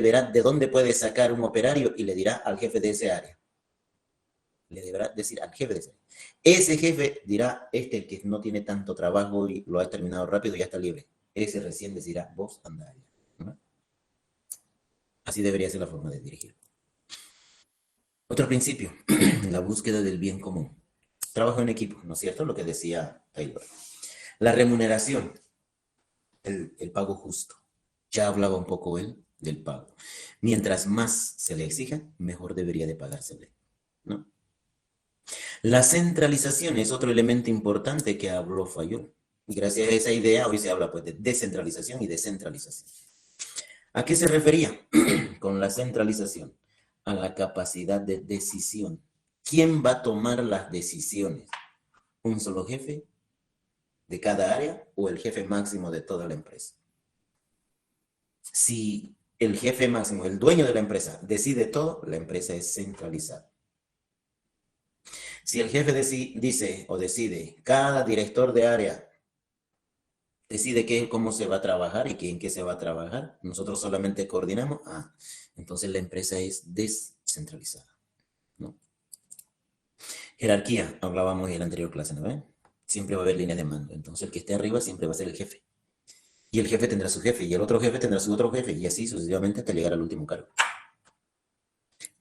verá de dónde puede sacar un operario y le dirá al jefe de ese área. Le deberá decir al jefe de ese área. Ese jefe dirá, el que no tiene tanto trabajo y lo ha terminado rápido, ya está libre. Ese recién decirá, vos anda allá. ¿No? Así debería ser la forma de dirigir. Otro principio, la búsqueda del bien común. Trabajo en equipo, ¿no es cierto? Lo que decía Taylor. La remuneración, el pago justo. Ya hablaba un poco él del pago. Mientras más se le exija, mejor debería de pagársele, ¿no? La centralización es otro elemento importante que habló Fayol. Y gracias a esa idea hoy se habla pues de descentralización y descentralización. ¿A qué se refería con la centralización? A la capacidad de decisión. ¿Quién va a tomar las decisiones? ¿Un solo jefe de cada área o el jefe máximo de toda la empresa? Si el jefe máximo, el dueño de la empresa, decide todo, la empresa es centralizada. Si el jefe dice o decide, cada director de área decide cómo se va a trabajar y en qué se va a trabajar, nosotros solamente coordinamos, entonces la empresa es descentralizada, ¿no? Jerarquía, hablábamos en la anterior clase, ¿no ven? Siempre va a haber líneas de mando, entonces el que esté arriba siempre va a ser el jefe. Y el jefe tendrá su jefe, y el otro jefe tendrá su otro jefe, y así sucesivamente hasta llegar al último cargo.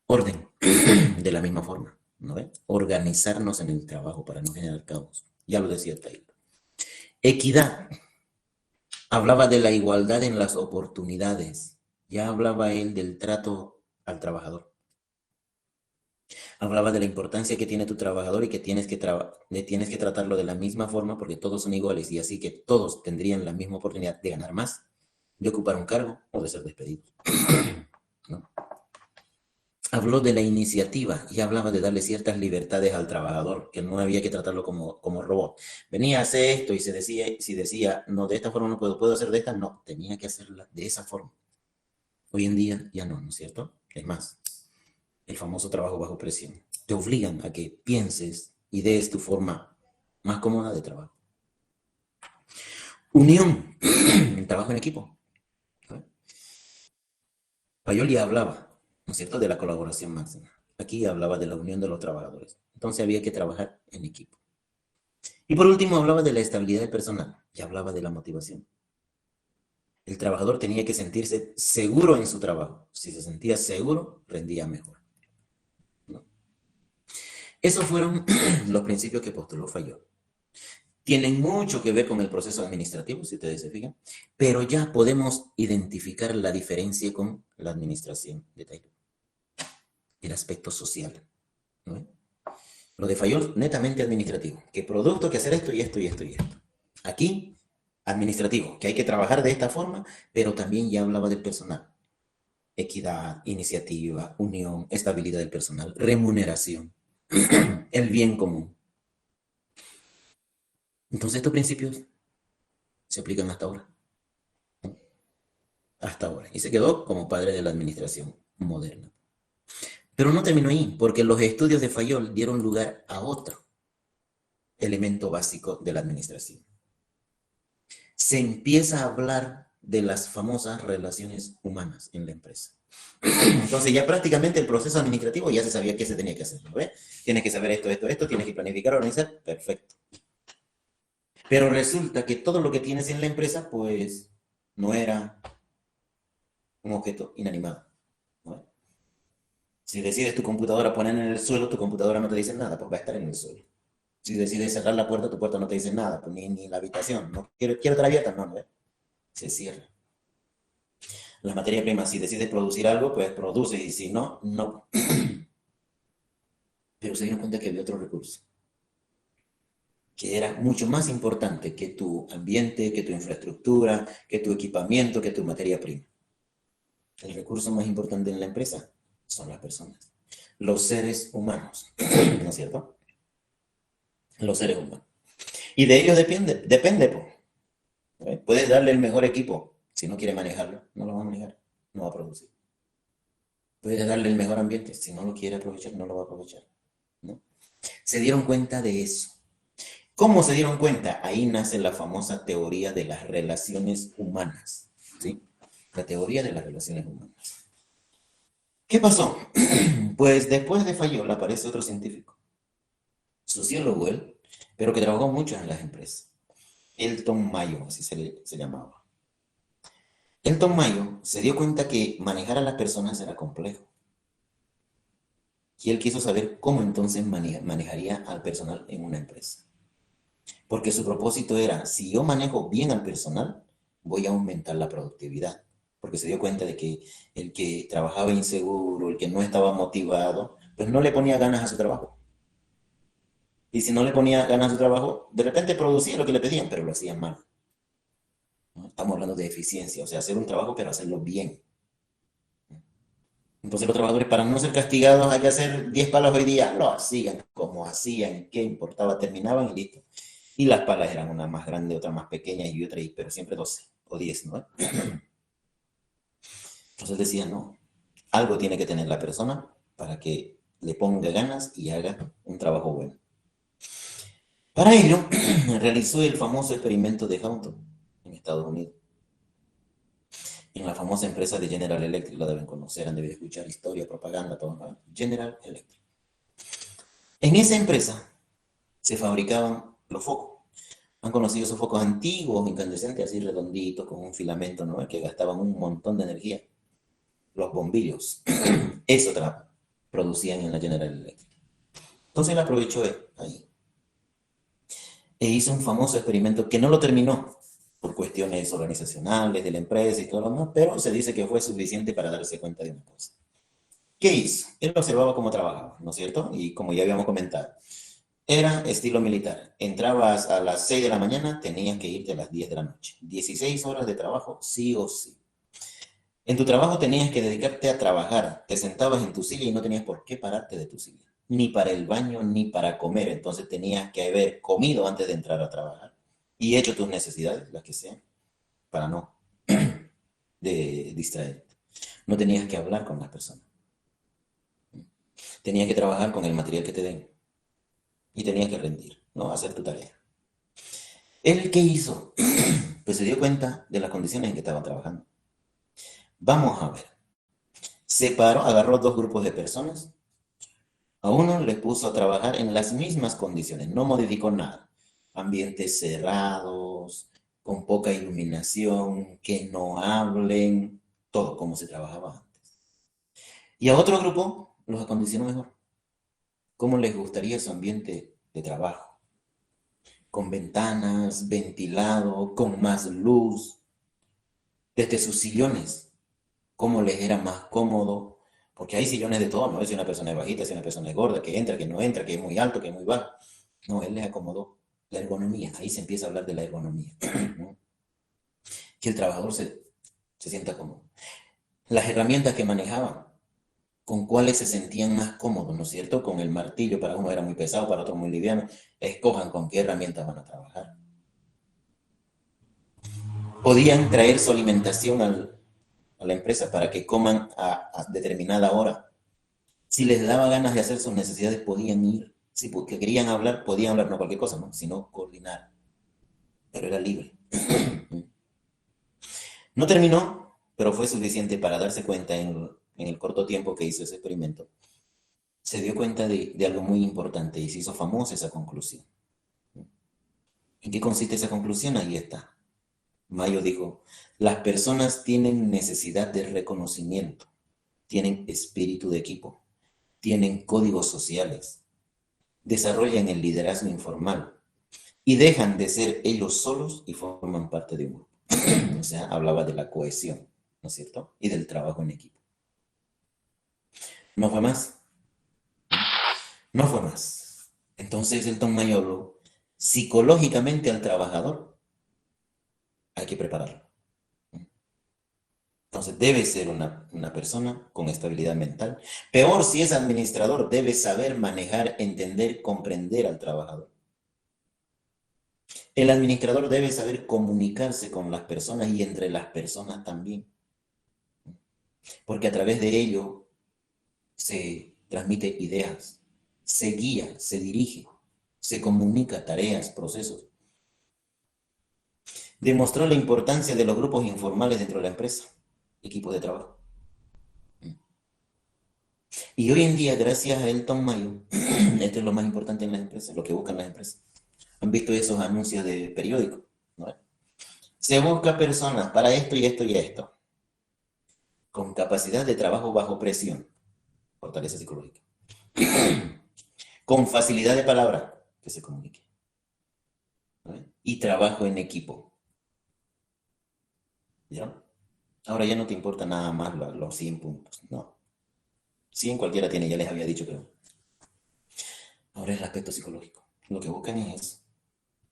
Orden, de la misma forma, ¿no ven? Organizarnos en el trabajo para no generar caos. Ya lo decía Taylor. Equidad. Hablaba de la igualdad en las oportunidades. Ya hablaba él del trato al trabajador. Hablaba de la importancia que tiene tu trabajador y que tienes que tratarlo de la misma forma porque todos son iguales y así que todos tendrían la misma oportunidad de ganar más, de ocupar un cargo o de ser despedidos, ¿no? Habló de la iniciativa y hablaba de darle ciertas libertades al trabajador, que no había que tratarlo como robot. Venía a hacer esto y si decía, no, de esta forma no puedo hacer de esta, no, tenía que hacerla de esa forma. Hoy en día ya no, ¿no es cierto? Es más, el famoso trabajo bajo presión. Te obligan a que pienses y des tu forma más cómoda de trabajo. Unión, el trabajo en equipo. Fayol ya hablaba, ¿no es cierto?, de la colaboración máxima. Aquí hablaba de la unión de los trabajadores. Entonces había que trabajar en equipo. Y por último hablaba de la estabilidad del personal y hablaba de la motivación. El trabajador tenía que sentirse seguro en su trabajo. Si se sentía seguro, rendía mejor, ¿no? Esos fueron los principios que postuló Fayol. Tienen mucho que ver con el proceso administrativo, si ustedes se fijan, pero ya podemos identificar la diferencia con la administración de Taylor. El aspecto social, ¿no? Lo de Fayol, netamente administrativo. ¿Qué producto? Que hacer esto y esto y esto y esto. Aquí, administrativo, que hay que trabajar de esta forma, pero también ya hablaba del personal. Equidad, iniciativa, unión, estabilidad del personal, remuneración, el bien común. Entonces estos principios se aplican hasta ahora. Hasta ahora. Y se quedó como padre de la administración moderna. Pero no terminó ahí, porque los estudios de Fayol dieron lugar a otro elemento básico de la administración. Se empieza a hablar de las famosas relaciones humanas en la empresa. Entonces ya prácticamente el proceso administrativo ya se sabía qué se tenía que hacer, ¿no ve? Tienes que saber esto, tienes que planificar, organizar, perfecto. Pero resulta que todo lo que tienes en la empresa, pues, no era un objeto inanimado, ¿no? Si decides tu computadora poner en el suelo, tu computadora no te dice nada, pues va a estar en el suelo. Si decides cerrar la puerta, tu puerta no te dice nada, pues ni la habitación, ¿no? ¿Quiero estar abierta? No, no, se cierra. La materia prima, si decides producir algo, pues produce, y si no, no. Pero se dieron cuenta que había otro recurso, que era mucho más importante que tu ambiente, que tu infraestructura, que tu equipamiento, que tu materia prima. El recurso más importante en la empresa son las personas, los seres humanos, ¿no es cierto? Los seres humanos. Y de ellos depende, pues. Puedes darle el mejor equipo, si no quiere manejarlo, no lo va a manejar, no va a producir. Puedes darle el mejor ambiente, si no lo quiere aprovechar, no lo va a aprovechar, ¿no? Se dieron cuenta de eso. ¿Cómo se dieron cuenta? Ahí nace la famosa teoría de las relaciones humanas, ¿sí? La teoría de las relaciones humanas. ¿Qué pasó? Pues después de Fayol aparece otro científico, sociólogo él, pero que trabajó mucho en las empresas. Elton Mayo, así se llamaba. Elton Mayo se dio cuenta que manejar a las personas era complejo. Y él quiso saber cómo entonces manejaría al personal en una empresa. Porque su propósito era, si yo manejo bien al personal, voy a aumentar la productividad. Porque se dio cuenta de que el que trabajaba inseguro, el que no estaba motivado, pues no le ponía ganas a su trabajo. Y si no le ponía ganas a su trabajo, de repente producía lo que le pedían, pero lo hacían mal, ¿no? Estamos hablando de eficiencia, o sea, hacer un trabajo, pero hacerlo bien. Entonces los trabajadores, para no ser castigados, hay que hacer 10 palas hoy día, lo hacían como hacían, qué importaba, terminaban y listo. Y las palas eran una más grande, otra más pequeña y otra, pero siempre 12 o 10, ¿no? Entonces decía, no, algo tiene que tener la persona para que le ponga ganas y haga un trabajo bueno. Para ello, realizó el famoso experimento de Houghton en Estados Unidos, en la famosa empresa de General Electric, la deben conocer, han debido escuchar historia, propaganda, todo, ¿no? General Electric. En esa empresa se fabricaban los focos. Han conocido esos focos antiguos, incandescentes, así redonditos, con un filamento, ¿no? Que gastaban un montón de energía. Los bombillos. Eso producían en la General Electric. Entonces él aprovechó ahí e hizo un famoso experimento que no lo terminó por cuestiones organizacionales de la empresa y todo lo demás, pero se dice que fue suficiente para darse cuenta de una cosa. ¿Qué hizo? Él observaba cómo trabajaba, ¿no es cierto? Y como ya habíamos comentado, era estilo militar. Entrabas a las 6 de la mañana, tenías que irte a las 10 de la noche. 16 horas de trabajo, sí o sí. En tu trabajo tenías que dedicarte a trabajar. Te sentabas en tu silla y no tenías por qué pararte de tu silla. Ni para el baño, ni para comer. Entonces tenías que haber comido antes de entrar a trabajar. Y hecho tus necesidades, las que sean, para no distraerte. No tenías que hablar con las personas. Tenías que trabajar con el material que te den. Y tenías que rendir, ¿no? Hacer tu tarea. ¿Él qué hizo? Pues se dio cuenta de las condiciones en que estaban trabajando. Vamos a ver. Separó, agarró dos grupos de personas. A uno le puso a trabajar en las mismas condiciones, no modificó nada. Ambientes cerrados, con poca iluminación, que no hablen, todo como se trabajaba antes. Y a otro grupo los acondicionó mejor. ¿Cómo les gustaría su ambiente de trabajo? Con ventanas, ventilado, con más luz, desde sus sillones, cómo les era más cómodo, porque hay sillones de todo, no es si una persona es bajita, si una persona es gorda, que entra, que no entra, que es muy alto, que es muy bajo. No, él les acomodó la ergonomía, ahí se empieza a hablar de la ergonomía, ¿no? Que el trabajador se sienta cómodo. Las herramientas que manejaban, con cuáles se sentían más cómodos, ¿no es cierto? Con el martillo, para uno era muy pesado, para otro muy liviano. Escojan con qué herramientas van a trabajar. Podían traer su alimentación a la empresa para que coman a determinada hora. Si les daba ganas de hacer sus necesidades, podían ir. Si porque querían hablar, podían hablar, no cualquier cosa, ¿no? Sino coordinar. Pero era libre. No terminó, pero fue suficiente para darse cuenta en el corto tiempo que hizo ese experimento. Se dio cuenta de algo muy importante y se hizo famosa esa conclusión. ¿En qué consiste esa conclusión? Ahí está. Mayo dijo, las personas tienen necesidad de reconocimiento, tienen espíritu de equipo, tienen códigos sociales, desarrollan el liderazgo informal y dejan de ser ellos solos y forman parte de un grupo. O sea, hablaba de la cohesión, ¿no es cierto? Y del trabajo en equipo. No fue más, no fue más. Entonces el Tom Mayolo, psicológicamente al trabajador, hay que prepararlo. Entonces debe ser una persona con estabilidad mental. Peor si es administrador, debe saber manejar, entender, comprender al trabajador. El administrador debe saber comunicarse con las personas y entre las personas también, porque a través de ello se transmite ideas, se guía, se dirige, se comunica tareas, procesos. Demostró la importancia de los grupos informales dentro de la empresa, equipos de trabajo. Y hoy en día, gracias a Elton Mayo, esto es lo más importante en las empresas, lo que buscan las empresas. Han visto esos anuncios de periódico, ¿no? Se busca personas para esto y esto y esto, con capacidad de trabajo bajo presión, fortaleza psicológica, con facilidad de palabra, que se comunique, ¿no? Y trabajo en equipo, ¿ya? Ahora ya no te importa nada más los 100 puntos, no. 100 cualquiera tiene, ya les había dicho, pero ahora es el aspecto psicológico. Lo que buscan es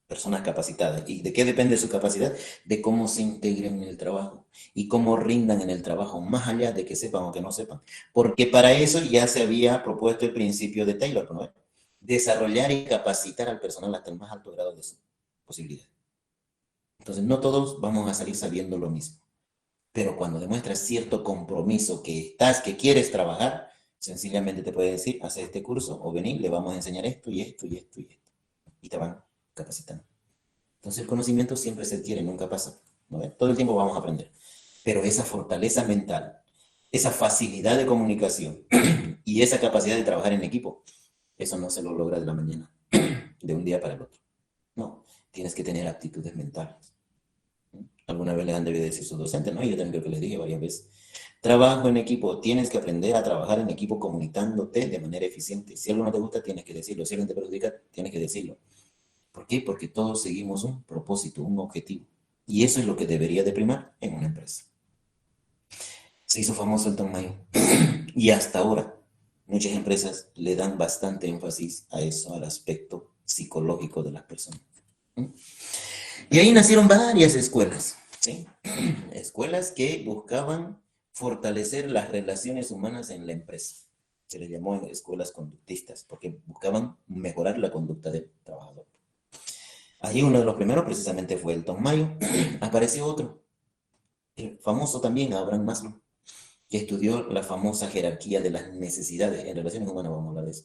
personas capacitadas. ¿Y de qué depende su capacidad? De cómo se integren en el trabajo y cómo rindan en el trabajo, más allá de que sepan o que no sepan. Porque para eso ya se había propuesto el principio de Taylor, ¿no? Desarrollar y capacitar al personal hasta el más alto grado de su posibilidad. Entonces, no todos vamos a salir sabiendo lo mismo. Pero cuando demuestras cierto compromiso que quieres trabajar, sencillamente te puede decir, haz este curso o vení, le vamos a enseñar esto y esto y esto y esto. Y te van capacitando. Entonces el conocimiento siempre se adquiere, nunca pasa, ¿no? Todo el tiempo vamos a aprender. Pero esa fortaleza mental, esa facilidad de comunicación y esa capacidad de trabajar en equipo, eso no se lo logra de la mañana, de un día para el otro. No, tienes que tener aptitudes mentales. Alguna vez les han debido decir sus docentes, ¿no? Yo también creo que les dije varias veces. Trabajo en equipo, tienes que aprender a trabajar en equipo comunicándote de manera eficiente. Si algo no te gusta, tienes que decirlo. Si algo te perjudica, tienes que decirlo. ¿Por qué? Porque todos seguimos un propósito, un objetivo. Y eso es lo que debería de primar en una empresa. Se hizo famoso el Tom Mayo. Y hasta ahora, muchas empresas le dan bastante énfasis a eso, al aspecto psicológico de las personas. Y ahí nacieron varias escuelas, ¿sí? Escuelas que buscaban fortalecer las relaciones humanas en la empresa. Se les llamó escuelas conductistas, porque buscaban mejorar la conducta del trabajador. Allí uno de los primeros precisamente fue el Tom Mayo. Apareció otro, el famoso también Abraham Maslow, que estudió la famosa jerarquía de las necesidades. En relaciones humanas vamos a hablar de eso.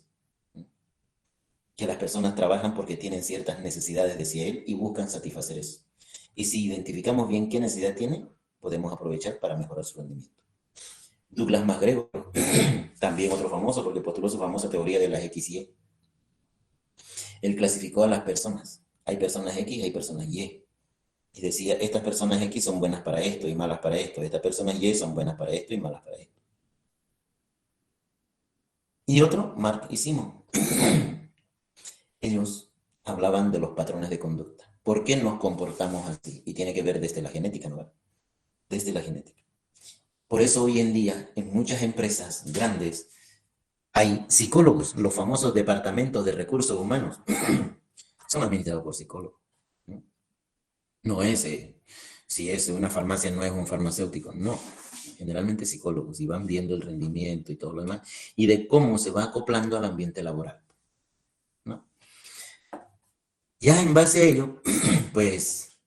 Que las personas trabajan porque tienen ciertas necesidades, decía él, y buscan satisfacer eso. Y si identificamos bien qué necesidad tienen, podemos aprovechar para mejorar su rendimiento. Douglas MacGregor, también otro famoso, porque postuló su famosa teoría de las X y Y. Él clasificó a las personas. Hay personas X, hay personas Y. Y decía, estas personas X son buenas para esto y malas para esto. Estas personas Y son buenas para esto y malas para esto. Y otro, Mark y Simon. Ellos hablaban de los patrones de conducta. ¿Por qué nos comportamos así? Y tiene que ver desde la genética, ¿no? Desde la genética. Por eso hoy en día, en muchas empresas grandes, hay psicólogos, los famosos departamentos de recursos humanos. Son administrados por psicólogos. No es, si es una farmacia, no es un farmacéutico, no. Generalmente psicólogos, y van viendo el rendimiento y todo lo demás, y de cómo se va acoplando al ambiente laboral, ¿no? Ya en base a ello, pues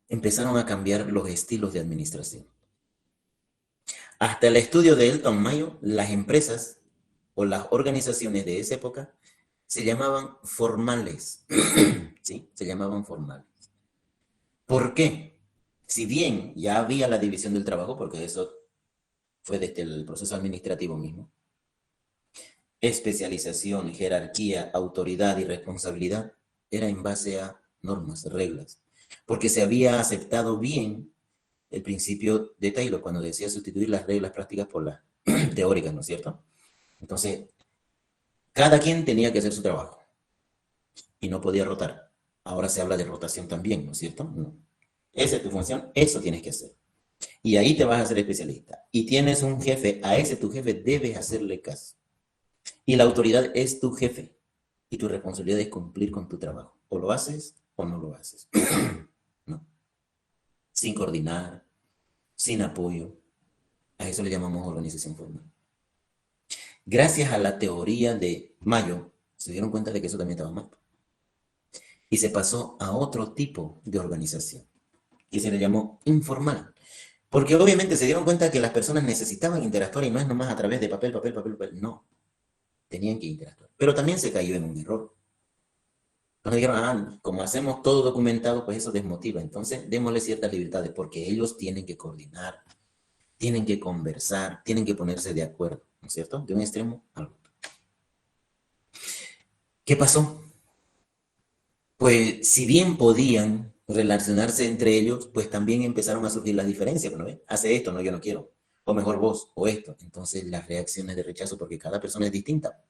empezaron a cambiar los estilos de administración. Hasta el estudio de Elton Mayo, las empresas o las organizaciones de esa época se llamaban formales, ¿sí? Se llamaban formales. ¿Por qué? Si bien ya había la división del trabajo, porque eso fue desde el proceso administrativo mismo, especialización, jerarquía, autoridad y responsabilidad era en base a normas, reglas, porque se había aceptado bien el principio de Taylor cuando decía sustituir las reglas prácticas por las teóricas, ¿no es cierto? Entonces, cada quien tenía que hacer su trabajo y no podía rotar. Ahora se habla de rotación también, ¿no es cierto? No. Esa es tu función, eso tienes que hacer. Y ahí te vas a hacer especialista. Y tienes un jefe, a ese tu jefe debes hacerle caso. Y la autoridad es tu jefe. Y tu responsabilidad es cumplir con tu trabajo. O lo haces o no lo haces. ¿No? Sin coordinar, sin apoyo. A eso le llamamos organización formal. Gracias a la teoría de Mayo, se dieron cuenta de que eso también estaba mal. Y se pasó a otro tipo de organización, que se le llamó informal. Porque obviamente se dieron cuenta que las personas necesitaban interactuar y no es nomás a través de papel, papel, papel, papel. No, tenían que interactuar. Pero también se cayó en un error. Entonces dijeron, como hacemos todo documentado, pues eso desmotiva. Entonces démosle ciertas libertades porque ellos tienen que coordinar, tienen que conversar, tienen que ponerse de acuerdo. ¿no es cierto? De un extremo al otro. ¿Qué pasó? Pues si bien podían relacionarse entre ellos, pues también empezaron a surgir las diferencias, ¿no? Hace esto, no, yo no quiero. O mejor vos, o esto. Entonces las reacciones de rechazo, porque cada persona es distinta.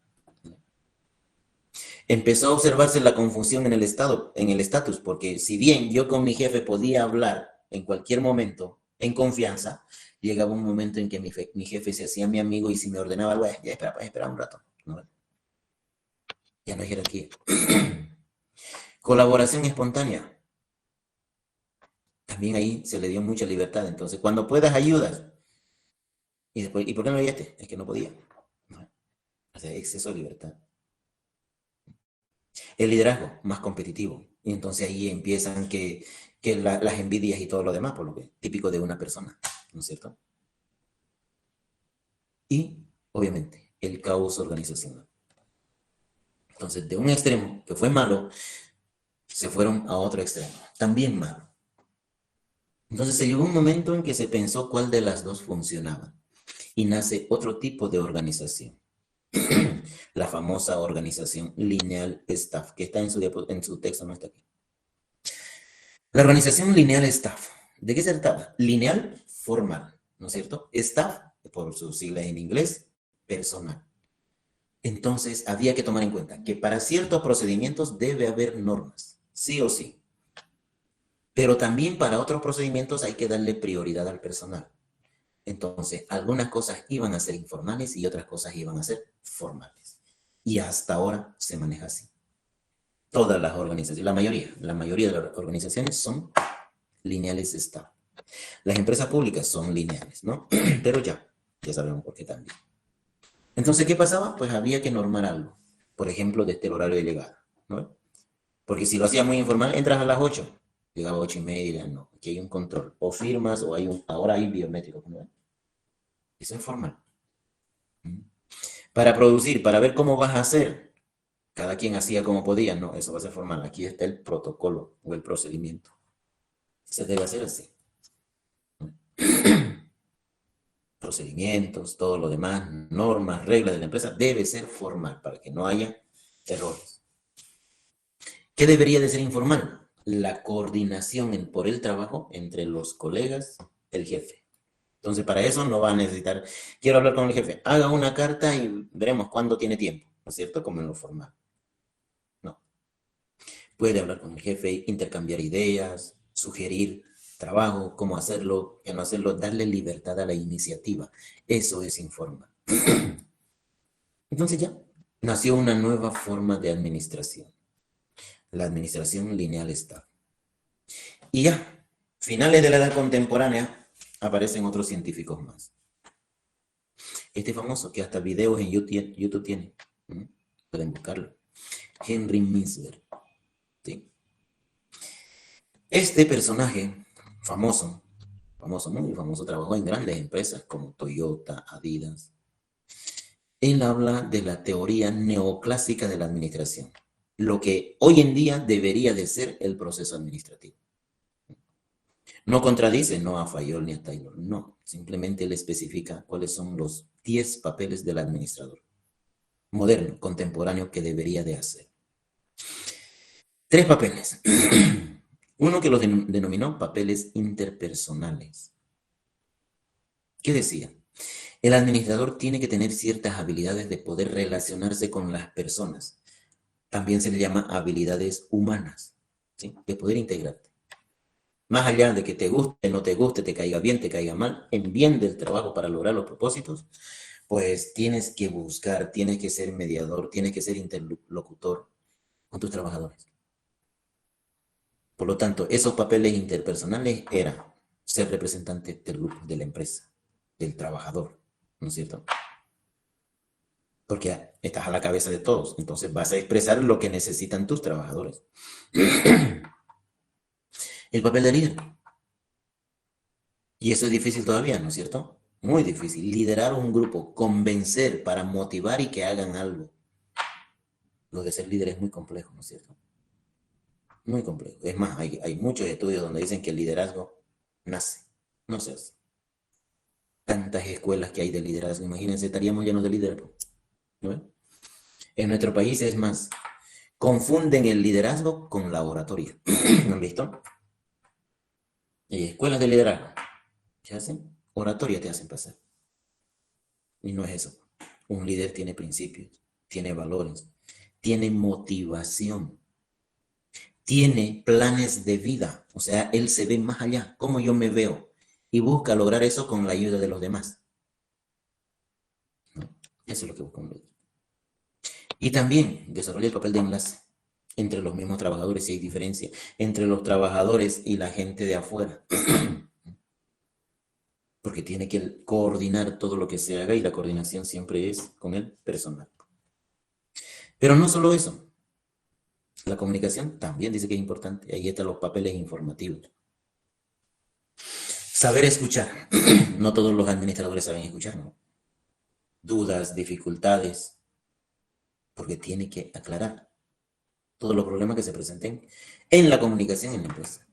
Empezó a observarse la confusión en el estado, en el estatus, porque si bien yo con mi jefe podía hablar en cualquier momento, en confianza, llegaba un momento en que mi jefe se hacía mi amigo y si me ordenaba algo, ya espera un rato, ¿no? Ya no hay jerarquía. Colaboración espontánea. También ahí se le dio mucha libertad. Entonces, cuando puedas, ayudas. Y después, ¿y por qué no ayudaste? Es que no podía. ¿No? O sea, exceso de libertad. El liderazgo, más competitivo. Y entonces ahí empiezan que las envidias y todo lo demás, por lo que típico de una persona, ¿no es cierto? Y, obviamente, el caos organizacional. Entonces, de un extremo que fue malo, se fueron a otro extremo, también malo. Entonces, se llegó un momento en que se pensó cuál de las dos funcionaba y nace otro tipo de organización. La famosa organización Lineal Staff, que está en su texto, no está aquí. La organización Lineal Staff, ¿de qué se trataba? Lineal, formal, ¿no es cierto? Staff, por sus siglas en inglés, personal. Entonces, había que tomar en cuenta que para ciertos procedimientos debe haber normas, sí o sí. Pero también para otros procedimientos hay que darle prioridad al personal. Entonces, algunas cosas iban a ser informales y otras cosas iban a ser formales. Y hasta ahora se maneja así. Todas las organizaciones, la mayoría de las organizaciones son lineales staff. Las empresas públicas son lineales, ¿no? Pero ya sabemos por qué también. Entonces, ¿qué pasaba? Pues había que normar algo. Por ejemplo, desde el horario de llegada, ¿no? Porque si lo hacía muy informal, entras a las 8, llegaba a 8:30, no, aquí hay un control. O firmas o ahora hay biométricos, ¿no? Eso es formal. Para producir, para ver cómo vas a hacer, cada quien hacía como podía, no, eso va a ser formal. Aquí está el protocolo o el procedimiento. Se debe hacer así. Procedimientos, todo lo demás, normas, reglas de la empresa, debe ser formal para que no haya errores. ¿Qué debería de ser informal? La coordinación por el trabajo entre los colegas, el jefe. Entonces, para eso no va a necesitar, quiero hablar con el jefe, haga una carta y veremos cuándo tiene tiempo, ¿no es cierto? Como en lo formal. No. Puede hablar con el jefe, intercambiar ideas, sugerir trabajo, cómo hacerlo, qué no hacerlo, darle libertad a la iniciativa. Eso es informal. Entonces ya nació una nueva forma de administración, la administración lineal staff. Y ya, finales de la edad contemporánea, aparecen otros científicos más. Este famoso que hasta videos en YouTube tiene, ¿no? Pueden buscarlo. Henry Mintzberg. ¿Sí? Este personaje famoso, muy famoso, trabajó en grandes empresas como Toyota, Adidas. Él habla de la teoría neoclásica de la administración, lo que hoy en día debería de ser el proceso administrativo. No contradice no a Fayol ni a Taylor, no, simplemente él especifica cuáles son los 10 papeles del administrador moderno, contemporáneo, que debería de hacer. 3 papeles. Uno que los denominó papeles interpersonales. ¿Qué decía? El administrador tiene que tener ciertas habilidades de poder relacionarse con las personas. También se le llama habilidades humanas, ¿sí? De poder integrarte. Más allá de que te guste, no te guste, te caiga bien, te caiga mal, en bien del trabajo para lograr los propósitos, pues tienes que buscar, tienes que ser mediador, tienes que ser interlocutor con tus trabajadores. Por lo tanto, esos papeles interpersonales eran ser representante del grupo, de la empresa, del trabajador, ¿no es cierto? Porque estás a la cabeza de todos, entonces vas a expresar lo que necesitan tus trabajadores. El papel de líder. Y eso es difícil todavía, ¿no es cierto? Muy difícil. Liderar un grupo, convencer para motivar y que hagan algo. Lo de ser líder es muy complejo, ¿no es cierto? Muy complejo. Es más, hay muchos estudios donde dicen que el liderazgo nace, no se hace. tantas escuelas que hay de liderazgo. Imagínense, estaríamos llenos de liderazgo, ¿no? En nuestro país es más, confunden el liderazgo con la oratoria. ¿No han visto? Escuelas de liderazgo. ¿Qué hacen? Oratoria te hacen pasar. Y no es eso. Un líder tiene principios, tiene valores, tiene motivación, tiene planes de vida. O sea, él se ve más allá, cómo yo me veo, y busca lograr eso con la ayuda de los demás. ¿No? Eso es lo que busca un líder. Y también desarrolla el papel de enlace entre los mismos trabajadores, si hay diferencia, entre los trabajadores y la gente de afuera. Porque tiene que coordinar todo lo que se haga y la coordinación siempre es con el personal. Pero no solo eso, la comunicación también dice que es importante. Ahí están los papeles informativos. Saber escuchar. No todos los administradores saben escuchar, ¿no? Dudas, dificultades, porque tiene que aclarar todos los problemas que se presenten en la comunicación en la empresa.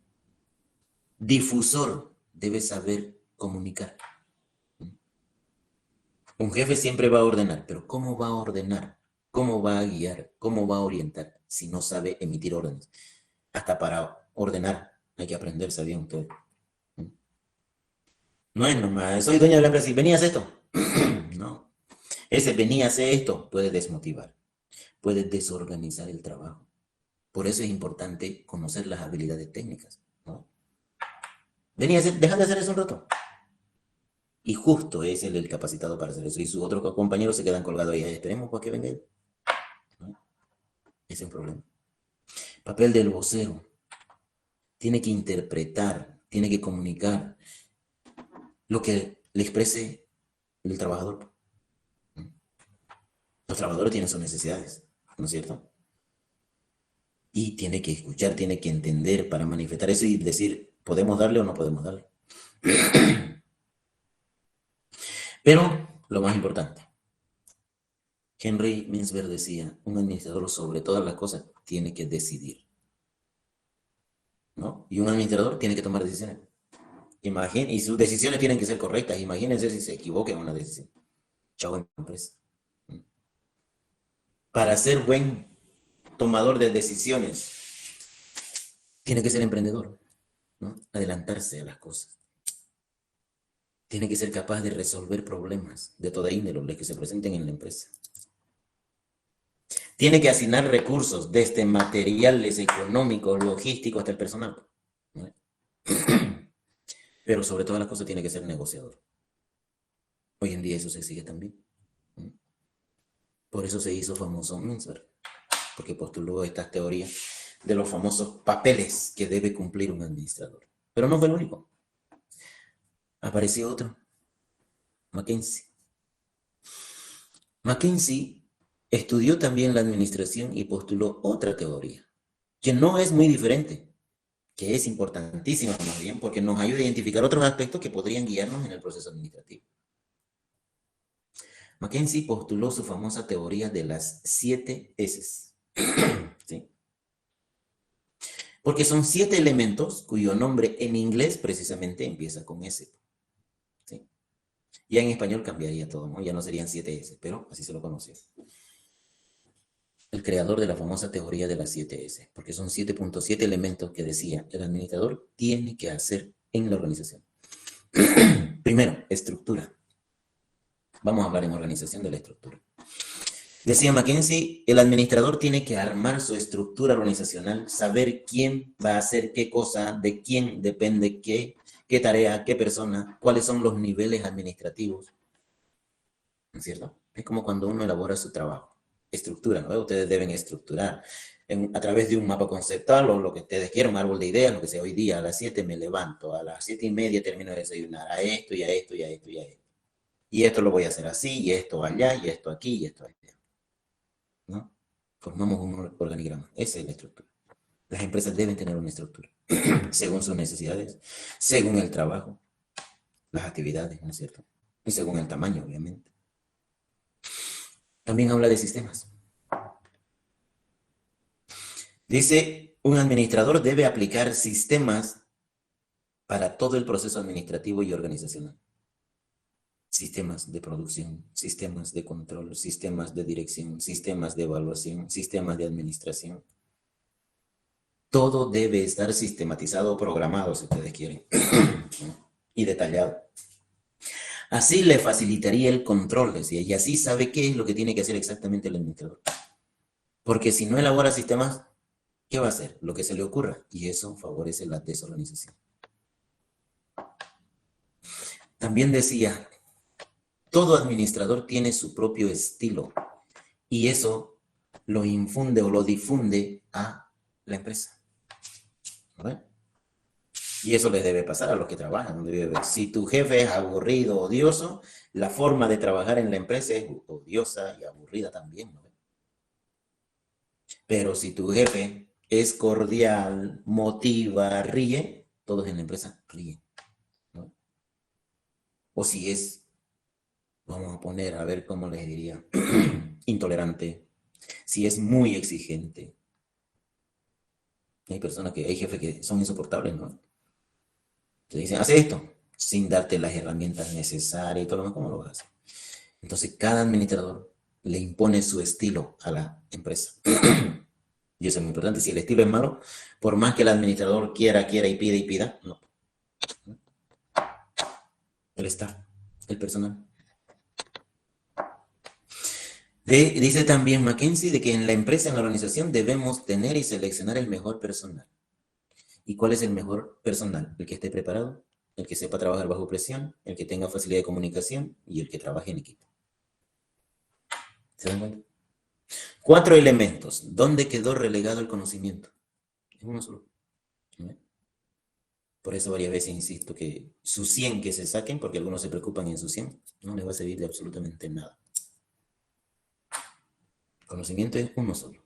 Difusor debe saber comunicar. Un jefe siempre va a ordenar, pero ¿cómo va a ordenar? ¿Cómo va a guiar? ¿Cómo va a orientar si no sabe emitir órdenes? Hasta para ordenar hay que aprender, ¿sabían ustedes? No es nomás, soy dueño de la empresa y venía a hacer esto. No, ese venía a hacer esto puede desmotivar, puede desorganizar el trabajo. Por eso es importante conocer las habilidades técnicas, ¿no? Venía a hacer, deja de hacer eso un rato. Y justo es él el capacitado para hacer eso. Y sus otros compañeros se quedan colgados ahí. Esperemos para que venga él. ¿No? Ese es un problema. Papel del vocero. Tiene que interpretar, tiene que comunicar lo que le exprese el trabajador. Los trabajadores tienen sus necesidades, ¿no es cierto? Y tiene que escuchar, tiene que entender para manifestar eso y decir, ¿podemos darle o no podemos darle? Pero lo más importante, Henry Mintzberg decía, un administrador sobre todas las cosas tiene que decidir, ¿no? Y un administrador tiene que tomar decisiones. Y sus decisiones tienen que ser correctas. Imagínense si se equivoca en una decisión. Chao, empresa. Para ser buen tomador de decisiones, tiene que ser emprendedor, ¿no? Adelantarse a las cosas. Tiene que ser capaz de resolver problemas de toda índole, los que se presenten en la empresa. Tiene que asignar recursos, desde materiales, económicos, logísticos, hasta el personal, ¿no? Pero sobre todas las cosas tiene que ser negociador. Hoy en día eso se exige también, ¿no? Por eso se hizo famoso Mintzberg, porque postuló estas teorías de los famosos papeles que debe cumplir un administrador. Pero no fue el único. Apareció otro, Mackenzie. Mackenzie estudió también la administración y postuló otra teoría, que no es muy diferente, que es importantísima más bien, porque nos ayuda a identificar otros aspectos que podrían guiarnos en el proceso administrativo. Mackenzie postuló su famosa teoría de las 7 S. ¿Sí? Porque son 7 elementos cuyo nombre en inglés precisamente empieza con S. ¿Sí? Ya en español cambiaría todo, ¿no? Ya no serían 7 S, pero así se lo conoció. El creador de la famosa teoría de las 7 S, porque son 7.7 elementos que decía el administrador tiene que hacer en la organización. Primero, estructura. Vamos a hablar en organización de la estructura. Decía Mackenzie, el administrador tiene que armar su estructura organizacional, saber quién va a hacer qué cosa, de quién depende qué tarea, qué persona, cuáles son los niveles administrativos. ¿No es cierto? Es como cuando uno elabora su trabajo. Estructura, ¿no? Ustedes deben estructurar a través de un mapa conceptual o lo que ustedes quieran, un árbol de ideas, lo que sea. Hoy día a las 7 me levanto, a las 7:30 termino de desayunar, a esto y a esto y a esto y a esto. Y esto lo voy a hacer así, y esto allá, y esto aquí, y esto allá, ¿no? Formamos un organigrama. Esa es la estructura. Las empresas deben tener una estructura, según sus necesidades, según el trabajo, las actividades, ¿no es cierto? Y según el tamaño, obviamente. También habla de sistemas. Dice, un administrador debe aplicar sistemas para todo el proceso administrativo y organizacional. Sistemas de producción, sistemas de control, sistemas de dirección, sistemas de evaluación, sistemas de administración. Todo debe estar sistematizado o programado, si ustedes quieren, y detallado. Así le facilitaría el control, decía, y así sabe qué es lo que tiene que hacer exactamente el administrador. Porque si no elabora sistemas, ¿qué va a hacer? Lo que se le ocurra, y eso favorece la desorganización. También decía, todo administrador tiene su propio estilo, y eso lo infunde o lo difunde a la empresa. ¿Verdad? Y eso les debe pasar a los que trabajan. Si tu jefe es aburrido, odioso, la forma de trabajar en la empresa es odiosa y aburrida también, ¿no? Pero si tu jefe es cordial, motiva, ríe, todos en la empresa ríen, ¿no? O si es, vamos a poner, a ver cómo les diría, intolerante, si es muy exigente. Hay personas hay jefes que son insoportables, ¿no? Te dicen, haz esto, sin darte las herramientas necesarias y todo lo demás, ¿cómo lo vas a hacer? Entonces, cada administrador le impone su estilo a la empresa. Y eso es muy importante. Si el estilo es malo, por más que el administrador quiera y pida, no. El staff, el personal. Dice también McKinsey de que en la empresa, en la organización, debemos tener y seleccionar el mejor personal. ¿Y cuál es el mejor personal? El que esté preparado, el que sepa trabajar bajo presión, el que tenga facilidad de comunicación y el que trabaje en equipo. ¿Se dan cuenta? 4 elementos. ¿Dónde quedó relegado el conocimiento? Es uno solo. Por eso varias veces insisto que su 100 que se saquen, porque algunos se preocupan en su 100, no les va a servir de absolutamente nada. Conocimiento es uno solo.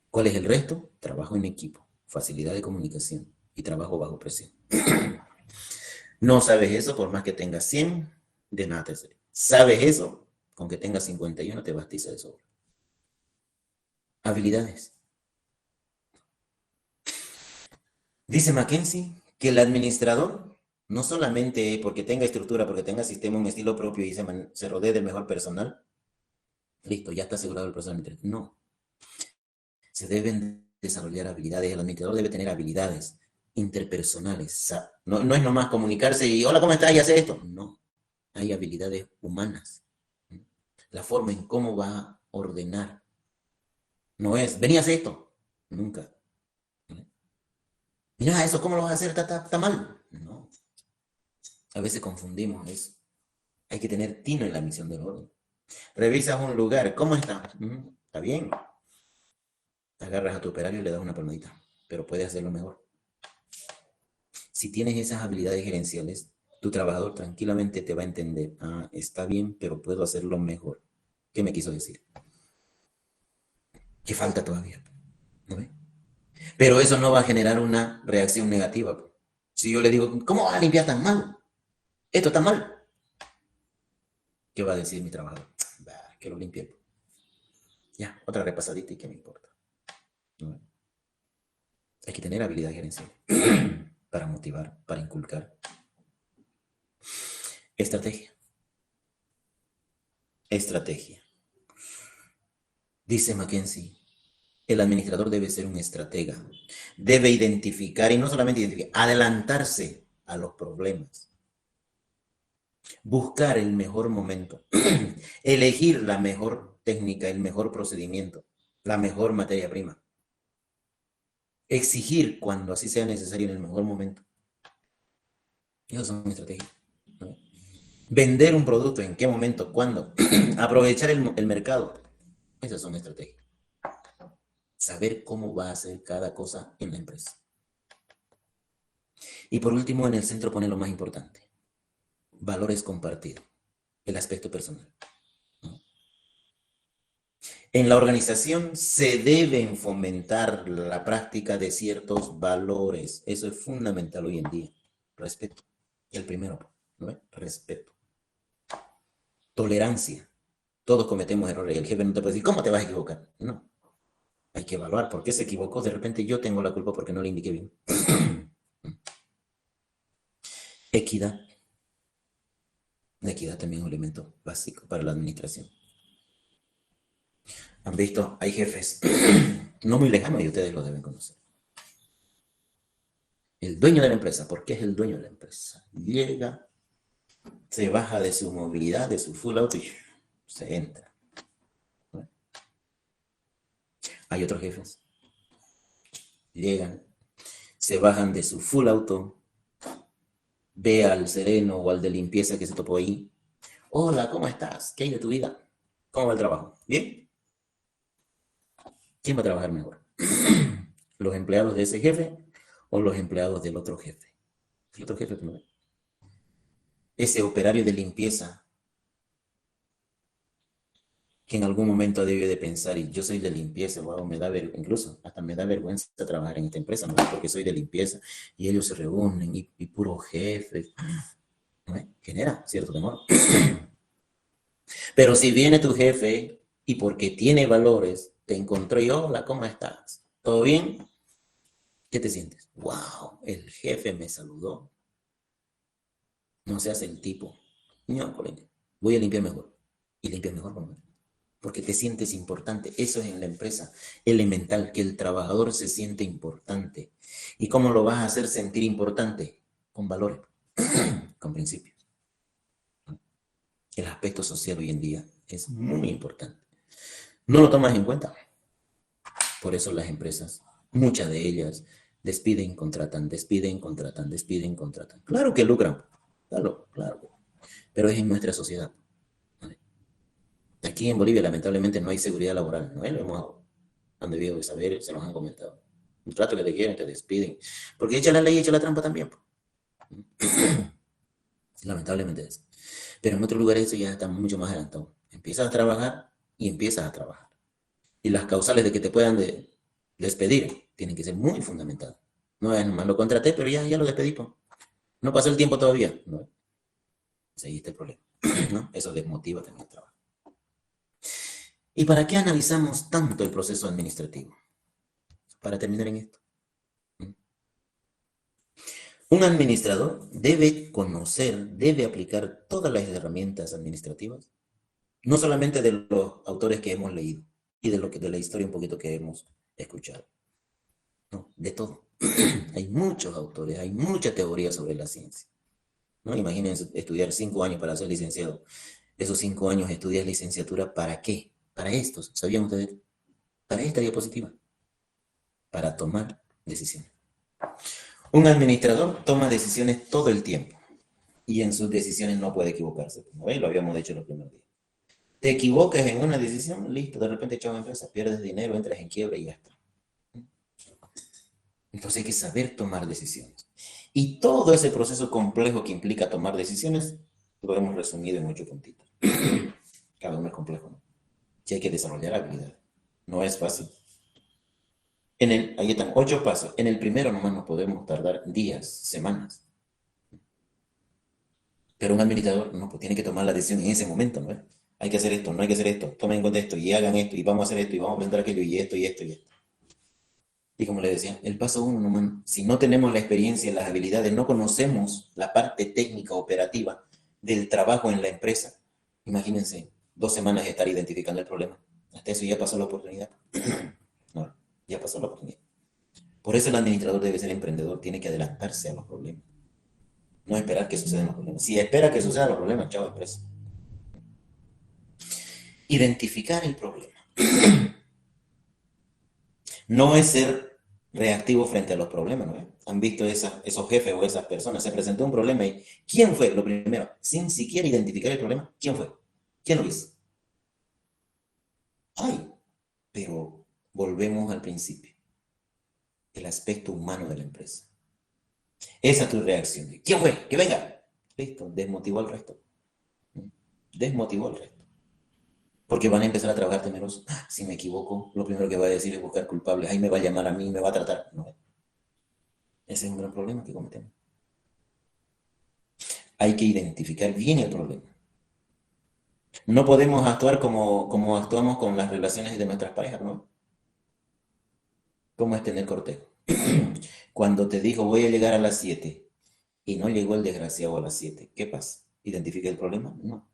¿Cuál es el resto? Trabajo en equipo, facilidad de comunicación y trabajo bajo presión. No sabes eso, por más que tengas 100, de nada te sirve. Sabes eso, con que tengas 51 te bastiza de sobra. Habilidades. Dice McKinsey que el administrador, no solamente porque tenga estructura, porque tenga sistema, un estilo propio y se rodee del mejor personal, listo, ya está asegurado el personal. No. Se deben desarrollar habilidades. El administrador debe tener habilidades interpersonales. No es nomás comunicarse y, hola, ¿cómo estás? Y hace esto. No. Hay habilidades humanas. La forma en cómo va a ordenar. No es, vení a hacer esto. Nunca. Mira, eso, ¿cómo lo vas a hacer? Está mal. No. A veces confundimos eso. Hay que tener tino en la misión del orden. Revisas un lugar. ¿Cómo está? Está bien. Agarras a tu operario y le das una palmadita. Pero puede hacerlo mejor. Si tienes esas habilidades gerenciales, tu trabajador tranquilamente te va a entender. Ah, está bien, pero puedo hacerlo mejor. ¿Qué me quiso decir? ¿Qué falta todavía? ¿No ve? Pero eso no va a generar una reacción negativa. Si yo le digo, ¿cómo vas a limpiar tan mal? Esto está mal. ¿Qué va a decir mi trabajador? Bah, que lo limpie. Ya, otra repasadita y qué me importa. ¿No? Hay que tener habilidad gerencial para motivar, para inculcar. Estrategia. Estrategia. Dice McKinsey, el administrador debe ser un estratega. Debe identificar, y no solamente identificar, adelantarse a los problemas. Buscar el mejor momento. Elegir la mejor técnica, el mejor procedimiento, la mejor materia prima. Exigir cuando así sea necesario en el mejor momento. Esas son estrategias. ¿No? Vender un producto, en qué momento, cuándo. Aprovechar el mercado. Esas son estrategias. Saber cómo va a hacer cada cosa en la empresa. Y por último, en el centro pone lo más importante. Valores compartidos. El aspecto personal. ¿No? En la organización se deben fomentar la práctica de ciertos valores. Eso es fundamental hoy en día. Respeto. El primero, ¿no? Respeto. Tolerancia. Todos cometemos errores. El jefe no te puede decir, ¿cómo te vas a equivocar? No. Hay que evaluar por qué se equivocó. De repente yo tengo la culpa porque no le indiqué bien. Equidad. La equidad también es un elemento básico para la administración. Han visto, hay jefes no muy lejanos y ustedes lo deben conocer. El dueño de la empresa, ¿por qué es el dueño de la empresa? Llega, se baja de su movilidad, de su full auto y se entra. ¿No? Hay otros jefes, llegan, se bajan de su full auto, ve al sereno o al de limpieza que se topó ahí. Hola, ¿cómo estás? ¿Qué hay de tu vida? ¿Cómo va el trabajo? ¿Bien? ¿Quién va a trabajar mejor? ¿Los empleados de ese jefe o los empleados del otro jefe? El otro jefe primero. Ese operario de limpieza que en algún momento debe de pensar, y yo soy de limpieza, wow, me da incluso hasta me da vergüenza trabajar en esta empresa, ¿no? Porque soy de limpieza y ellos se reúnen y puro jefe, ¿no? Genera cierto temor. Pero si viene tu jefe y porque tiene valores, te encontró y hola, ¿cómo estás? ¿Todo bien? ¿Qué te sientes? Wow, el jefe me saludó. No seas el tipo. No, voy a limpiar mejor. Y limpias mejor, ¿no? Porque te sientes importante. Eso es en la empresa elemental, que el trabajador se siente importante. ¿Y cómo lo vas a hacer sentir importante? Con valores, con principios. El aspecto social hoy en día es muy importante. No lo tomas en cuenta. Por eso las empresas, muchas de ellas, despiden, contratan, despiden, contratan, despiden, contratan. Claro que lucran, claro, claro, pero es en nuestra sociedad. ¿Vale? Aquí en Bolivia lamentablemente no hay seguridad laboral, ¿no? Han debido de saber, se nos han comentado. Un trato que te quieren, te despiden. Porque echa la ley, echa la trampa también. Lamentablemente es. Pero en otros lugares eso ya está mucho más adelantado. Empiezas a trabajar y empiezas a trabajar. Y las causales de que te puedan despedir tienen que ser muy fundamentadas. No es nomás lo contraté, pero ya lo despedí. Pues. No pasó el tiempo todavía. No. Ahí está el problema. ¿No? Eso desmotiva también el trabajo. ¿Y para qué analizamos tanto el proceso administrativo? Para terminar en esto. Un administrador debe conocer, debe aplicar todas las herramientas administrativas, no solamente de los autores que hemos leído y de la historia un poquito que hemos escuchado, no, de todo. Hay muchos autores, hay mucha teoría sobre la ciencia. ¿No? Imagínense estudiar 5 años para ser licenciado. Esos 5 años estudias licenciatura, ¿para qué? Para estos, ¿sabían ustedes? Para esta diapositiva, para tomar decisiones. Un administrador toma decisiones todo el tiempo y en sus decisiones no puede equivocarse. ¿No? Lo habíamos dicho los primeros días. Te equivocas en una decisión, listo, de repente echas una empresa, pierdes dinero, entras en quiebra y ya está. Entonces hay que saber tomar decisiones. Y todo ese proceso complejo que implica tomar decisiones, lo hemos resumido en 8 puntitos. Cada uno es complejo, ¿no? Y hay que desarrollar habilidades. No es fácil. Ahí están 8 pasos. En el primero nomás nos podemos tardar días, semanas. Pero un administrador no, pues tiene que tomar la decisión en ese momento, ¿no? Hay que hacer esto, no hay que hacer esto, tomen en cuenta esto y hagan esto y vamos a hacer esto y vamos a aprender aquello y esto y esto y esto. Y como le decía, el paso 1, nomás, si no tenemos la experiencia, las habilidades, no conocemos la parte técnica operativa del trabajo en la empresa, imagínense 2 semanas de estar identificando el problema. Hasta eso ya pasó la oportunidad. No, ya pasó la oportunidad. Por eso el administrador debe ser emprendedor, tiene que adelantarse a los problemas. No esperar que sucedan los problemas. Si espera que sucedan los problemas, chao, empresa. Identificar el problema. No es ser reactivo frente a los problemas, ¿no? Han visto esos jefes o esas personas, se presentó un problema y ¿quién fue? Lo primero, sin siquiera identificar el problema, ¿quién fue? ¿Quién lo hizo? Ay, pero volvemos al principio, el aspecto humano de la empresa. Esa es tu reacción. ¿Quién fue? Que venga. Listo, desmotivó al resto. Desmotivó al resto. Porque van a empezar a trabajar temerosos. Si me equivoco, lo primero que va a decir es buscar culpables. Ahí me va a llamar a mí, me va a tratar. No. Ese es un gran problema que cometemos. Hay que identificar bien el problema. No podemos actuar como actuamos con las relaciones de nuestras parejas, ¿no? ¿Cómo es tener cortejo? Cuando te dijo voy a llegar a las 7 y no llegó el desgraciado a las 7, ¿qué pasa? ¿Identifica el problema? No.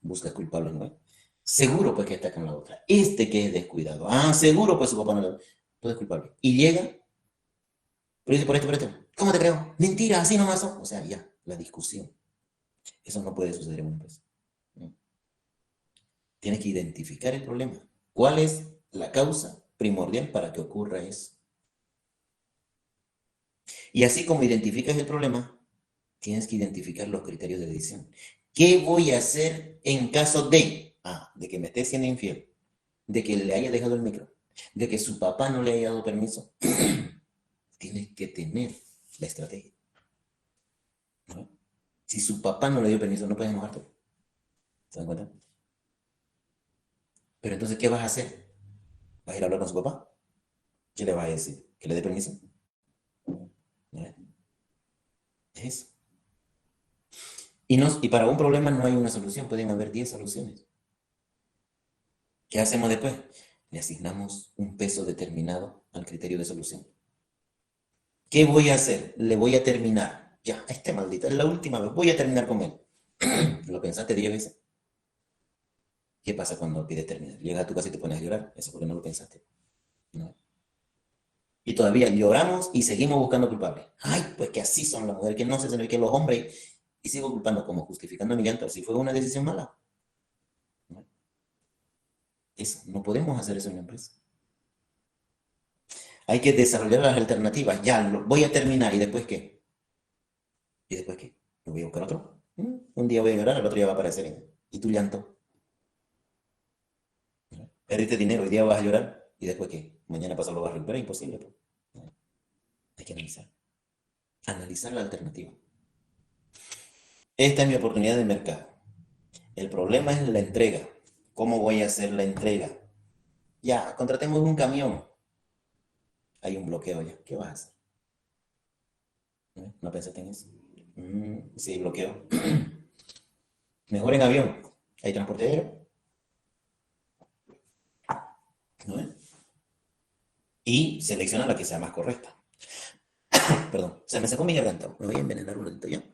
Busca culpables, ¿no? Seguro pues que está con la otra. Este que es descuidado. Ah, seguro pues su papá no le... Todo es culpable. Y llega, pero dice por esto, por esto. ¿Cómo te creo? Mentira, así nomás son. O sea, ya, la discusión. Eso no puede suceder en una empresa. ¿No? Tienes que identificar el problema. ¿Cuál es la causa primordial para que ocurra eso? Y así como identificas el problema, tienes que identificar los criterios de decisión. ¿Qué voy a hacer en caso de que me esté siendo infiel, de que le haya dejado el micro, de que su papá no le haya dado permiso? Tienes que tener la estrategia, ¿no? Si su papá no le dio permiso, no puedes enojarte. ¿Se dan cuenta? Pero entonces, ¿qué vas a hacer? ¿Vas a ir a hablar con su papá? ¿Qué le vas a decir? ¿Que le dé permiso? ¿No? Eso. Y para un problema no hay una solución, pueden haber 10 soluciones. ¿Qué hacemos después? Le asignamos un peso determinado al criterio de solución. ¿Qué voy a hacer? Le voy a terminar. Ya, este maldito, es la última vez, voy a terminar con él. ¿Lo pensaste 10 veces? ¿Qué pasa cuando pides terminar? Llegas a tu casa y te pones a llorar. Eso porque no lo pensaste. ¿No? Y todavía lloramos y seguimos buscando culpables. Ay, pues que así son las mujeres, que no se sabe que los hombres. Y sigo culpando como justificando mi llanto. Si fue una decisión mala. ¿No? Eso, no podemos hacer eso en la empresa. Hay que desarrollar las alternativas. Ya, voy a terminar. ¿Y después qué? ¿Y después qué? ¿Me voy a buscar otro? Un día voy a llorar, el otro día va a aparecer. ¿Y tu llanto? ¿No? Perdiste dinero, hoy día vas a llorar. ¿Y después qué? Mañana pasado lo vas a recuperar. Imposible. Pues. ¿No? Hay que analizar. Analizar la alternativa. Esta es mi oportunidad de mercado. El problema es la entrega. ¿Cómo voy a hacer la entrega? Ya, contratemos un camión. Hay un bloqueo ya. ¿Qué vas a hacer? ¿No? ¿No pensaste en eso? Sí, bloqueo. Mejor en avión. Hay transporte aéreo. ¿No? Y selecciona la que sea más correcta. Perdón, se me sacó mi garganta. Me voy a envenenar un ratito ya.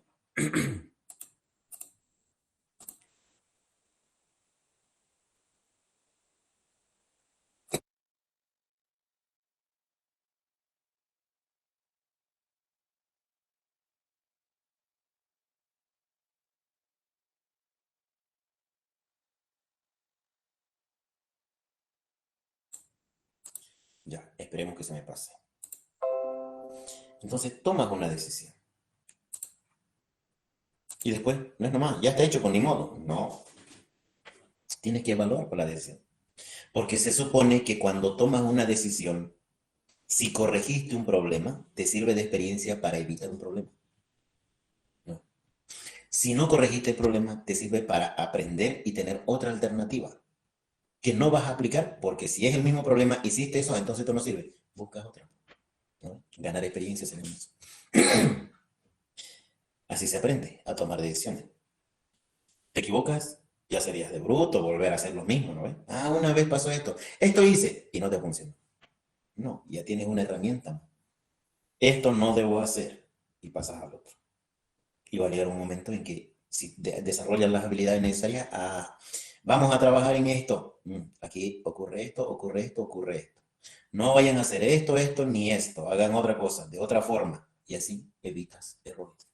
Ya, esperemos que se me pase. Entonces tomas una decisión. Y después, no es nomás, ya está hecho con ni modo. No, tienes que evaluar por la decisión. Porque se supone que cuando tomas una decisión, si corregiste un problema, te sirve de experiencia para evitar un problema. ¿No? Si no corregiste el problema, te sirve para aprender y tener otra alternativa que no vas a aplicar, porque si es el mismo problema, hiciste eso, entonces esto no sirve. Buscas otra. ¿No? Ganar experiencia en eso. Así se aprende a tomar decisiones. Te equivocas, ya serías de bruto volver a hacer lo mismo, ¿no ves? Ah, una vez pasó esto hice y no te funcionó. No, ya tienes una herramienta. Esto no debo hacer y pasas al otro. Y va a llegar un momento en que si desarrollas las habilidades necesarias, vamos a trabajar en esto. Aquí ocurre esto, ocurre esto, ocurre esto. No vayan a hacer esto, ni esto. Hagan otra cosa, de otra forma. Y así evitas errores.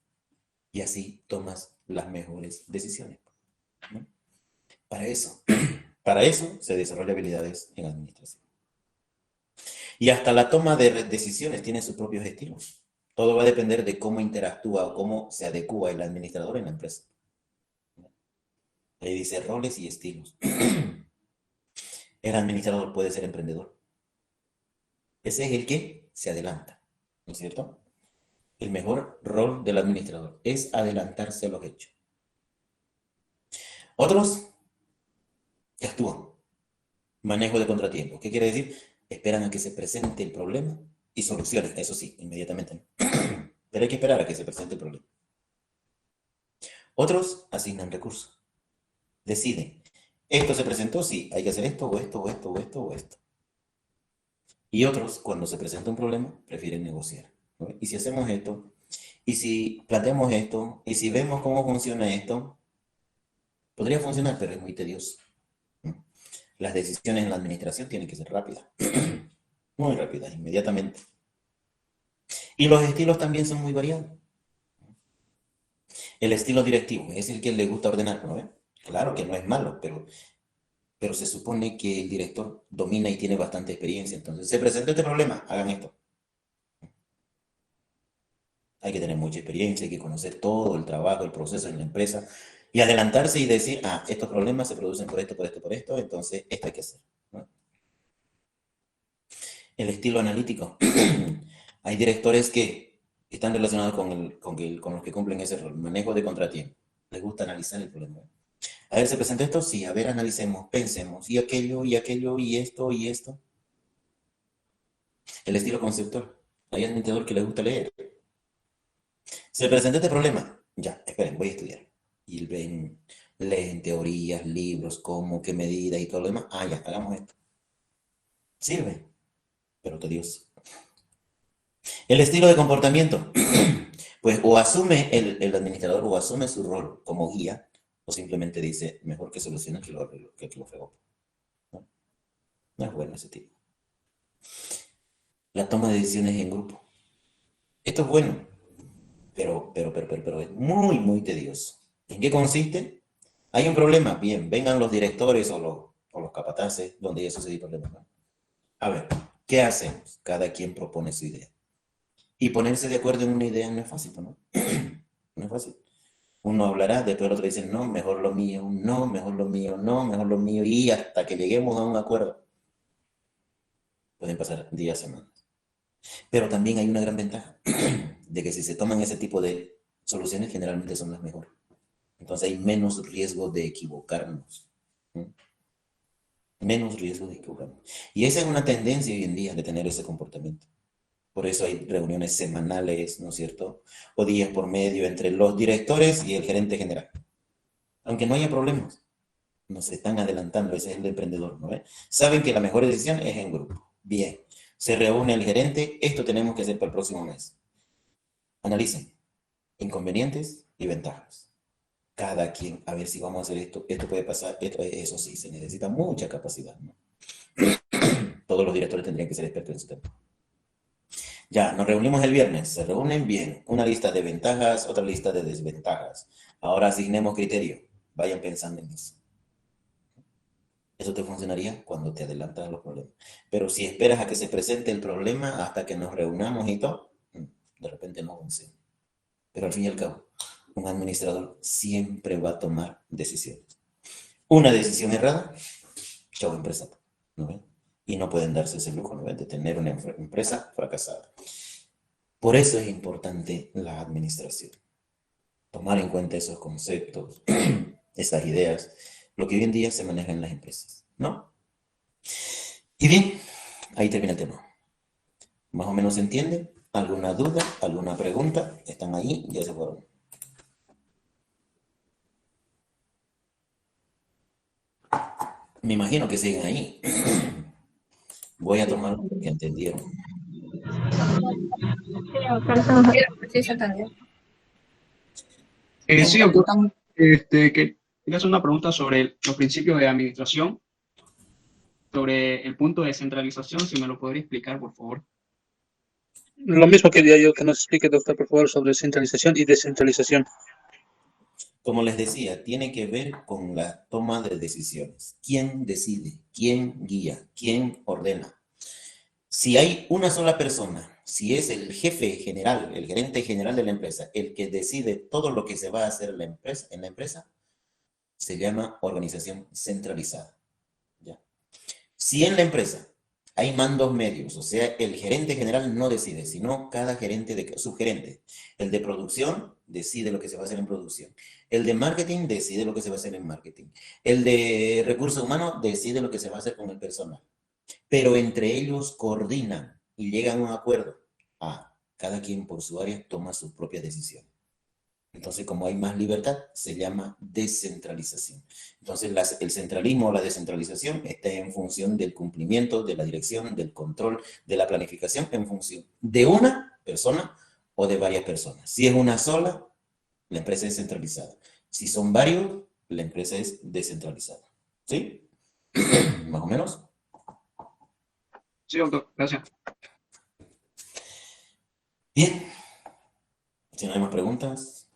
Y así tomas las mejores decisiones. ¿No? Para eso, para eso se desarrolla habilidades en administración. Y hasta la toma de decisiones tiene sus propios estilos. Todo va a depender de cómo interactúa o cómo se adecua el administrador en la empresa. Ahí dice roles y estilos. El administrador puede ser emprendedor. Ese es el que se adelanta, ¿no es cierto? El mejor rol del administrador es adelantarse a los hechos. Otros actúan. Manejo de contratiempo. ¿Qué quiere decir? Esperan a que se presente el problema y solucionen. Eso sí, inmediatamente. ¿No? Pero hay que esperar a que se presente el problema. Otros asignan recursos. Deciden. Esto se presentó, sí, hay que hacer esto, o esto, o esto, o esto, o esto. Y otros, cuando se presenta un problema, prefieren negociar. ¿No? Y si hacemos esto, y si planteamos esto, y si vemos cómo funciona esto, Podría funcionar, pero es muy tedioso. Las decisiones en la administración tienen que ser rápidas, muy rápidas, inmediatamente. Y los estilos también son muy variados. El estilo directivo es el que le gusta ordenar, ¿no? Claro que no es malo, pero se supone que el director domina y tiene bastante experiencia. Entonces, se presenta este problema, hagan esto. Hay que tener mucha experiencia, hay que conocer todo el trabajo, el proceso en la empresa y adelantarse y decir, ah, estos problemas se producen por esto, por esto, por esto, entonces esto hay que hacer, ¿no? El estilo analítico. Hay directores que están relacionados con los que cumplen ese rol, manejo de contratiempo. Les gusta analizar el problema. A ver, ¿se presenta esto? Sí, a ver, analicemos, pensemos, y aquello, y aquello, y esto, y esto. El estilo conceptual. Hay administrador que le gusta leer. Se presenta este problema. Ya, esperen, voy a estudiar. Y leen teorías, libros, cómo, qué medidas y todo lo demás. Ah, ya, hagamos esto. Sirve, pero tedioso. El estilo de comportamiento. Pues o asume el administrador o asume su rol como guía o simplemente dice, mejor que solucione que lo arreglo, que lo fregó. ¿No? No es bueno ese tipo. La toma de decisiones en grupo. Esto es bueno, pero es muy, muy tedioso. ¿En qué consiste? Hay un problema, bien, vengan los directores o los capataces donde ya sucedió problema, ¿no? A ver, ¿qué hacemos? Cada quien propone su idea. Y ponerse de acuerdo en una idea no es fácil, ¿no? No es fácil. Uno hablará, después el otro dice, no, mejor lo mío, no, mejor lo mío, no, mejor lo mío, y hasta que lleguemos a un acuerdo. Pueden pasar días, semanas. Pero también hay una gran ventaja, de que si se toman ese tipo de soluciones, generalmente son las mejores. Entonces hay menos riesgo de equivocarnos. ¿Sí? Menos riesgo de equivocarnos. Y esa es una tendencia hoy en día de tener ese comportamiento. Por eso hay reuniones semanales, ¿no es cierto? O días por medio entre los directores y el gerente general. Aunque no haya problemas, nos están adelantando, ese es el emprendedor, ¿no? Saben que la mejor decisión es en grupo. Bien, se reúne el gerente, esto tenemos que hacer para el próximo mes. Analicen inconvenientes y ventajas. Cada quien, a ver si vamos a hacer esto, esto puede pasar, esto, eso sí, se necesita mucha capacidad, ¿no? Todos los directores tendrían que ser expertos en ese tema. Ya, nos reunimos el viernes, se reúnen bien, una lista de ventajas, otra lista de desventajas. Ahora asignemos criterio, vayan pensando en eso. Eso te funcionaría cuando te adelantas a los problemas. Pero si esperas a que se presente el problema hasta que nos reunamos y todo, de repente no funciona. Pero al fin y al cabo, un administrador siempre va a tomar decisiones. Una decisión errada, chau empresa, ¿no ven? Y no pueden darse ese lujo, ¿no ven? De tener una empresa fracasada. Por eso es importante la administración. Tomar en cuenta esos conceptos, esas ideas, lo que hoy en día se maneja en las empresas, ¿no? Y bien, ahí termina el tema. ¿Más o menos se entiende? ¿Alguna duda? ¿Alguna pregunta? ¿Están ahí? Ya se fueron. Me imagino que siguen ahí. Voy a tomar lo que entendieron. Sí, se entendió. Sí, Bien. doctor, que quería hacer una pregunta sobre los principios de administración, sobre el punto de centralización, si me lo podría explicar, por favor. Lo mismo quería yo que nos explique, doctor, por favor, sobre centralización y descentralización. Como les decía, tiene que ver con la toma de decisiones. ¿Quién decide? ¿Quién guía? ¿Quién ordena? Si hay una sola persona, si es el jefe general, el gerente general de la empresa, el que decide todo lo que se va a hacer en la empresa, se llama organización centralizada. ¿Ya? Si en la empresa hay mandos medios, o sea, el gerente general no decide, sino cada gerente, subgerente. El de producción decide lo que se va a hacer en producción. El de marketing decide lo que se va a hacer en marketing. El de recursos humanos decide lo que se va a hacer con el personal. Pero entre ellos coordinan y llegan a un acuerdo. Ah, cada quien por su área toma sus propias decisiones. Entonces, como hay más libertad, se llama descentralización. Entonces, el centralismo o la descentralización está en función del cumplimiento, de la dirección, del control, de la planificación, en función de una persona o de varias personas. Si es una sola, la empresa es centralizada. Si son varios, la empresa es descentralizada. ¿Sí? Más o menos. Sí, doctor, gracias. Bien. Si no hay más preguntas,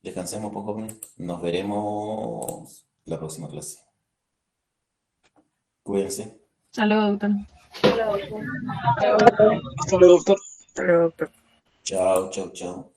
descansemos, pues, jóvenes. Nos veremos la próxima clase. Cuídense. Hasta luego, doctor. Hasta luego, doctor. Hasta luego, doctor. Chao, chao, chao.